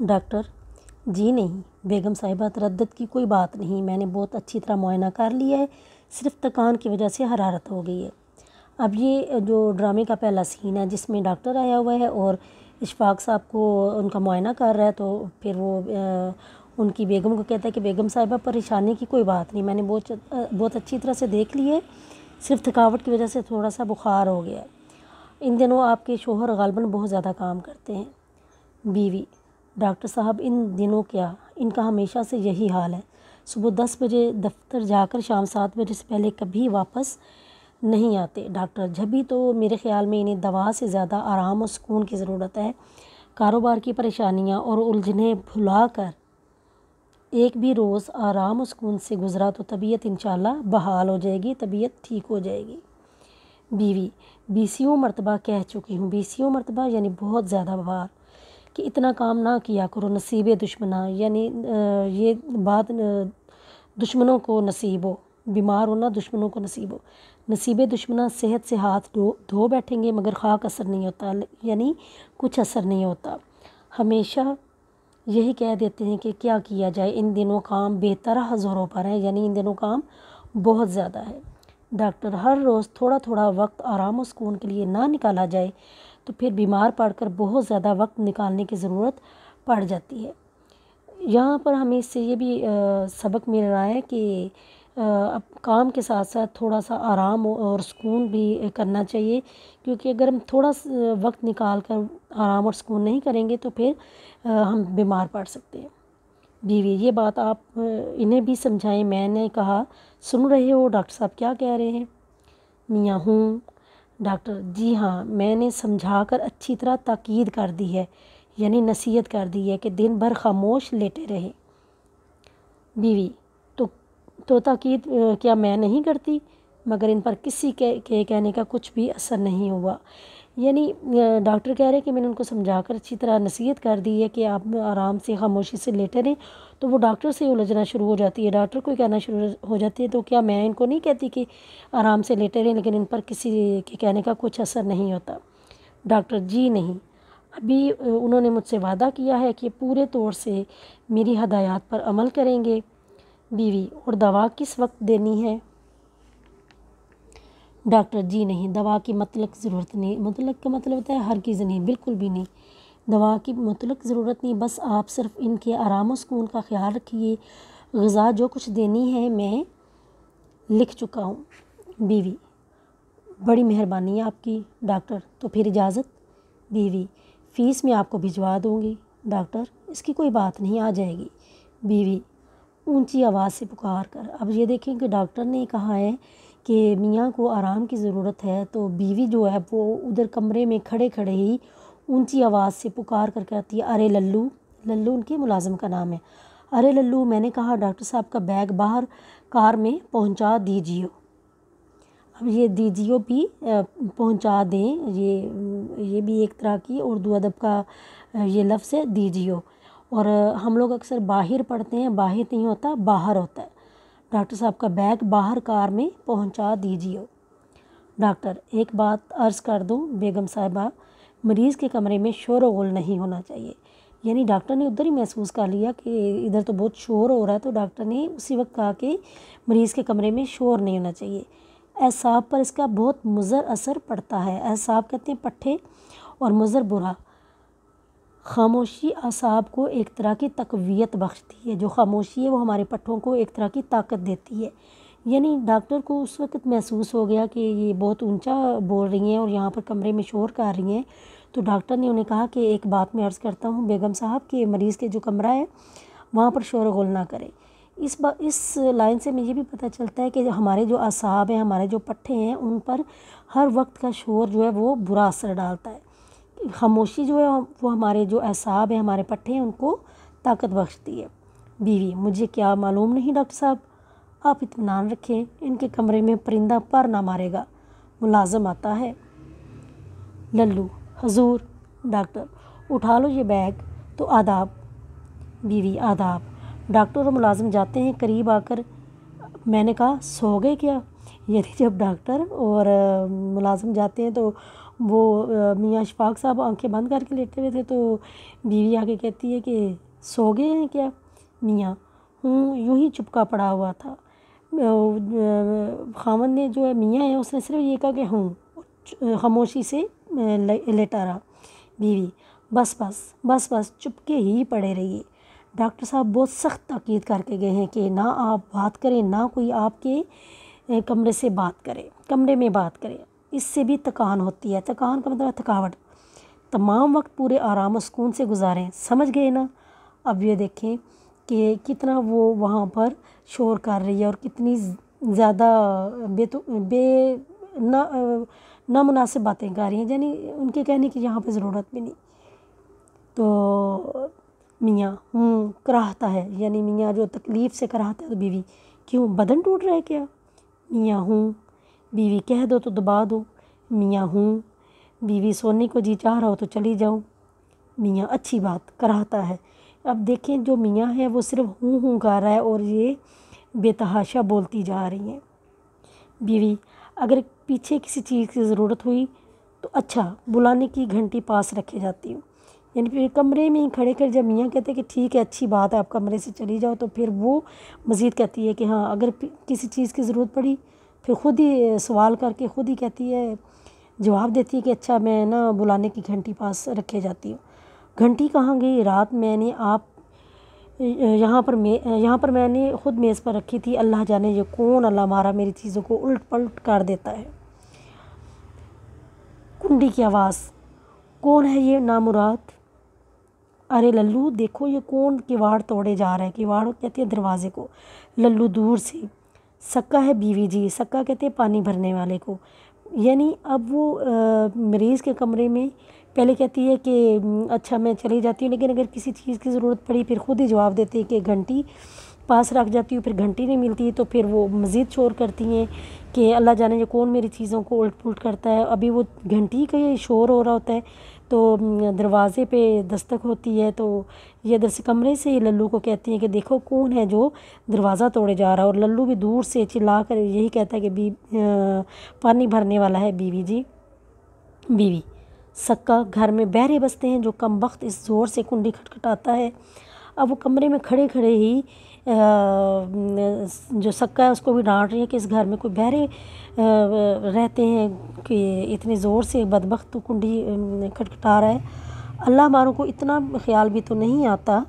Doctor: جی نہیں بیگم صاحبہ، تردد کی کوئی بات نہیں، میں نے بہت اچھی طرح معائنہ کر لیا ہے، صرف تکان کی وجہ سے حرارت ہو گئی ہے۔ اب یہ جو ڈرامے کا پہلا سین ہے جس میں ڈاکٹر آیا ہوا ہے اور اشفاق صاحب کو ان کا معائنہ کر رہا ہے، تو پھر وہ ان کی بیگم کو کہتا ہے کہ بیگم صاحبہ پریشانی کی کوئی بات نہیں، میں نے بہت اچھی طرح سے دیکھ لی ہے، صرف تھکاوٹ کی وجہ سے تھوڑا سا بخار ہو گیا ہے۔ ان دنوں آپ کے شوہر غالباً بہت زیادہ کام کرتے ہیں۔ بیوی: ڈاکٹر صاحب ان دنوں کیا، ان کا ہمیشہ سے یہی حال ہے، صبح 10 بجے دفتر جا کر شام 7 بجے سے پہلے کبھی واپس نہیں آتے۔ ڈاکٹر: جبھی تو میرے خیال میں انہیں دوا سے زیادہ آرام اور سکون کی ضرورت ہے۔ کاروبار کی پریشانیاں اور الجھنیں بھلا کر ایک بھی روز آرام و سکون سے گزرا تو طبیعت انشاءاللہ بحال ہو جائے گی، طبیعت ٹھیک ہو جائے گی۔ بیوی: بیسیوں مرتبہ کہہ چکی ہوں، بیسیوں مرتبہ یعنی بہت زیادہ بار، کہ اتنا کام نہ کیا کرو، نصیب دشمناں، یعنی یہ بات دشمنوں کو نصیب ہو، بیمار ہونا دشمنوں کو نصیب ہو، نصیب دشمناں صحت سے ہاتھ دھو بیٹھیں گے مگر خاک اثر نہیں ہوتا، یعنی کچھ اثر نہیں ہوتا۔ ہمیشہ یہی کہہ دیتے ہیں کہ کیا کیا جائے، ان دنوں کام بے طرح زوروں پر ہے، یعنی ان دنوں کام بہت زیادہ ہے۔ ڈاکٹر: ہر روز تھوڑا تھوڑا وقت آرام و سکون کے لیے نہ نکالا جائے تو پھر بیمار پڑ کر بہت زیادہ وقت نکالنے کی ضرورت پڑ جاتی ہے۔ یہاں پر ہمیں اس سے یہ بھی سبق مل رہا ہے کہ اب کام کے ساتھ ساتھ تھوڑا سا آرام اور سکون بھی کرنا چاہیے، کیونکہ اگر ہم تھوڑا وقت نکال کر آرام اور سکون نہیں کریں گے تو پھر ہم بیمار پڑ سکتے ہیں۔ بیوی: یہ بات آپ انہیں بھی سمجھائیں، میں نے کہا سن رہے ہو ڈاکٹر صاحب کیا کہہ رہے ہیں؟ میاں: ہوں۔ ڈاکٹر: جی ہاں، میں نے سمجھا کر اچھی طرح تاکید کر دی ہے، یعنی نصیحت کر دی ہے کہ دن بھر خاموش لیٹے رہیں۔ بیوی: تو تاکید کیا میں نہیں کرتی؟ مگر ان پر کسی کے کہنے کا کچھ بھی اثر نہیں ہوا، یعنی ڈاکٹر کہہ رہے ہیں کہ میں نے ان کو سمجھا کر اچھی طرح نصیحت کر دی ہے کہ آپ آرام سے خاموشی سے لیٹے رہیں، تو وہ ڈاکٹر سے الجھنا شروع ہو جاتی ہے، ڈاکٹر کو کہنا شروع ہو جاتی ہے، تو کیا میں ان کو نہیں کہتی کہ آرام سے لیٹے رہیں، لیکن ان پر کسی کے کہنے کا کچھ اثر نہیں ہوتا؟ ڈاکٹر: جی نہیں، ابھی انہوں نے مجھ سے وعدہ کیا ہے کہ پورے طور سے میری ہدایات پر عمل کریں گے۔ بیوی: اور دوا کس وقت دینی ہے؟ ڈاکٹر: جی نہیں، دوا کی مطلق ضرورت نہیں، مطلق کا مطلب ہوتا ہے ہرگز نہیں، بالکل بھی نہیں، دوا کی مطلق ضرورت نہیں، بس آپ صرف ان کے آرام و سکون کا خیال رکھیے، غذا جو کچھ دینی ہے میں لکھ چکا ہوں۔ بیوی: بڑی مہربانی ہے آپ کی ڈاکٹر، تو پھر اجازت؟ بیوی: فیس میں آپ کو بھجوا دوں گی۔ ڈاکٹر: اس کی کوئی بات نہیں، آ جائے گی۔ بیوی اونچی آواز سے پکار کر، اب یہ دیکھیں کہ ڈاکٹر نے کہا ہے کہ میاں کو آرام کی ضرورت ہے، تو بیوی جو ہے وہ ادھر کمرے میں کھڑے کھڑے ہی اونچی آواز سے پکار کر کہتی ہے، ارے للو، للو ان کے ملازم کا نام ہے، ارے للو، میں نے کہا ڈاکٹر صاحب کا بیگ باہر کار میں پہنچا دیجیے۔ اب یہ دیجیو بھی پہنچا دیں، یہ بھی ایک طرح کی اردو ادب کا یہ لفظ ہے دیجیو، اور ہم لوگ اکثر باہر پڑھتے ہیں، باہر نہیں ہوتا، باہر ہوتا ہے۔ ڈاکٹر صاحب کا بیگ باہر کار میں پہنچا دیجیے۔ ڈاکٹر: ایک بات عرض کر دوں بیگم صاحبہ، مریض کے کمرے میں شور و غل نہیں ہونا چاہیے، یعنی ڈاکٹر نے ادھر ہی محسوس کر لیا کہ ادھر تو بہت شور ہو رہا ہے، تو ڈاکٹر نے اسی وقت کہا کہ مریض کے کمرے میں شور نہیں ہونا چاہیے۔ اعصاب پر اس کا بہت مضر اثر پڑتا ہے، اعصاب کہتے ہیں پٹھے، اور مضر برا۔ خاموشی اعصاب کو ایک طرح کی تقویت بخشتی ہے، جو خاموشی ہے وہ ہمارے پٹھوں کو ایک طرح کی طاقت دیتی ہے، یعنی ڈاکٹر کو اس وقت محسوس ہو گیا کہ یہ بہت اونچا بول رہی ہیں اور یہاں پر کمرے میں شور کر رہی ہیں، تو ڈاکٹر نے انہیں کہا کہ ایک بات میں عرض کرتا ہوں بیگم صاحب کہ مریض کے جو کمرہ ہے وہاں پر شور و غل نہ کریں۔ اس لائن سے مجھے بھی پتہ چلتا ہے کہ ہمارے جو اعصاب ہیں، ہمارے جو پٹھے ہیں، ان پر ہر وقت کا شور جو ہے وہ برا اثر ڈالتا ہے۔ خاموشی جو ہے وہ ہمارے جو اعصاب ہیں، ہمارے پٹھے ہیں، ان کو طاقت بخشتی ہے۔ بیوی: مجھے کیا معلوم نہیں ڈاکٹر صاحب، آپ اطمینان رکھیں، ان کے کمرے میں پرندہ پر نہ مارے گا، ملازم آتا ہے۔ للو: حضور۔ ڈاکٹر: اٹھا لو یہ بیگ، تو آداب۔ بیوی: آداب۔ ڈاکٹر اور ملازم جاتے ہیں، قریب آ کر میں نے کہا سو گئے کیا، یعنی جب ڈاکٹر اور ملازم جاتے ہیں تو وہ میاں اشفاق صاحب آنکھیں بند کر کے لیٹے ہوئے تھے، تو بیوی آگے کہتی ہے کہ سو گئے ہیں کیا میاں؟ ہوں، یوں ہی چپکا پڑا ہوا تھا۔ خاوند نے جو ہے میاں ہے اس نے صرف یہ کہا کہ ہوں، خاموشی سے لیٹا رہا۔ بیوی بس بس بس بس چپکے ہی پڑے رہیے، ڈاکٹر صاحب بہت سخت تاکید کر کے گئے ہیں کہ نہ آپ بات کریں، نہ کوئی آپ کے کمرے سے بات کرے، کمرے میں بات کرے، اس سے بھی تکان ہوتی ہے۔ تکان کا مطلب ہے تھکاوٹ۔ تمام وقت پورے آرام و سکون سے گزاریں، سمجھ گئے نا؟ اب یہ دیکھیں کہ کتنا وہ وہاں پر شور کر رہی ہے اور کتنی زیادہ نامناسب باتیں کر رہی ہیں، یعنی ان کے کہنے کی یہاں پہ ضرورت بھی نہیں۔ تو میاں کراہتا ہے، یعنی میاں جو تکلیف سے کراہتا ہے، تو بیوی کیوں بدن ٹوٹ رہا ہے کیا؟ میاں بیوی کہہ دو تو دبا دو۔ میاں بیوی سونے کو جی چاہ رہا ہو تو چلی جاؤ۔ میاں اچھی بات، کراہتا ہے۔ اب دیکھیں جو میاں ہے وہ صرف کر رہا ہے اور یہ بے تحاشا بولتی جا رہی ہیں۔ بیوی اگر پیچھے کسی چیز کی ضرورت ہوئی تو اچھا، بلانے کی گھنٹی پاس رکھے جاتی ہوں، یعنی پھر کمرے میں ہی کھڑے کر جب میاں کہتے ہیں کہ ٹھیک ہے اچھی بات ہے آپ کمرے سے چلی جاؤ، تو پھر وہ مزید کہتی ہے کہ ہاں اگر کسی چیز کی ضرورت پڑی پھر خود ہی سوال کر کے خود ہی کہتی ہے، جواب دیتی ہے کہ اچھا میں نا بلانے کی گھنٹی پاس رکھے جاتی ہوں۔ گھنٹی کہاں گئی؟ رات میں نے یہاں پر میں نے خود میز پر رکھی تھی، اللہ جانے یہ کون اللہ مارا میری چیزوں کو الٹ پلٹ کر دیتا ہے۔ کنڈی کی آواز، کون ہے یہ نامراد؟ ارے للو دیکھو یہ کون کواڑ توڑے جا رہا ہے؟ کواڑ کہتے ہیں دروازے کو۔ للو دور سے، سکا ہے بیوی جی، سکا کہتے ہیں پانی بھرنے والے کو۔ یعنی اب وہ مریض کے کمرے میں پہلے کہتی ہے کہ اچھا میں چلی جاتی ہوں، لیکن اگر کسی چیز کی ضرورت پڑی پھر خود ہی جواب دیتی ہے کہ گھنٹی پاس رکھ جاتی ہوں، پھر گھنٹی نہیں ملتی تو پھر وہ مزید شور کرتی ہیں کہ اللہ جانے جو کون میری چیزوں کو الٹ پلٹ کرتا ہے۔ ابھی وہ گھنٹی کا یہ شور ہو رہا ہوتا ہے تو دروازے پہ دستک ہوتی ہے، تو یہ ادھر سے کمرے سے للو کو کہتی ہیں کہ دیکھو کون ہے جو دروازہ توڑے جا رہا ہے، اور للو بھی دور سے چلا کر یہی کہتا ہے کہ پانی بھرنے والا ہے بیوی جی۔ بیوی سکا گھر میں بہرے بستے ہیں جو کم بخت اس زور سے کنڈی کھٹکھٹاتا ہے۔ اب وہ کمرے میں کھڑے کھڑے ہی جو سکا ہے اس کو بھی ڈانٹ رہی ہے کہ اس گھر میں کوئی بہرے رہتے ہیں کہ اتنے زور سے بدبخت کنڈی کھٹکھٹا رہا ہے۔ اللہ ماروں کو اتنا خیال بھی تو نہیں آتا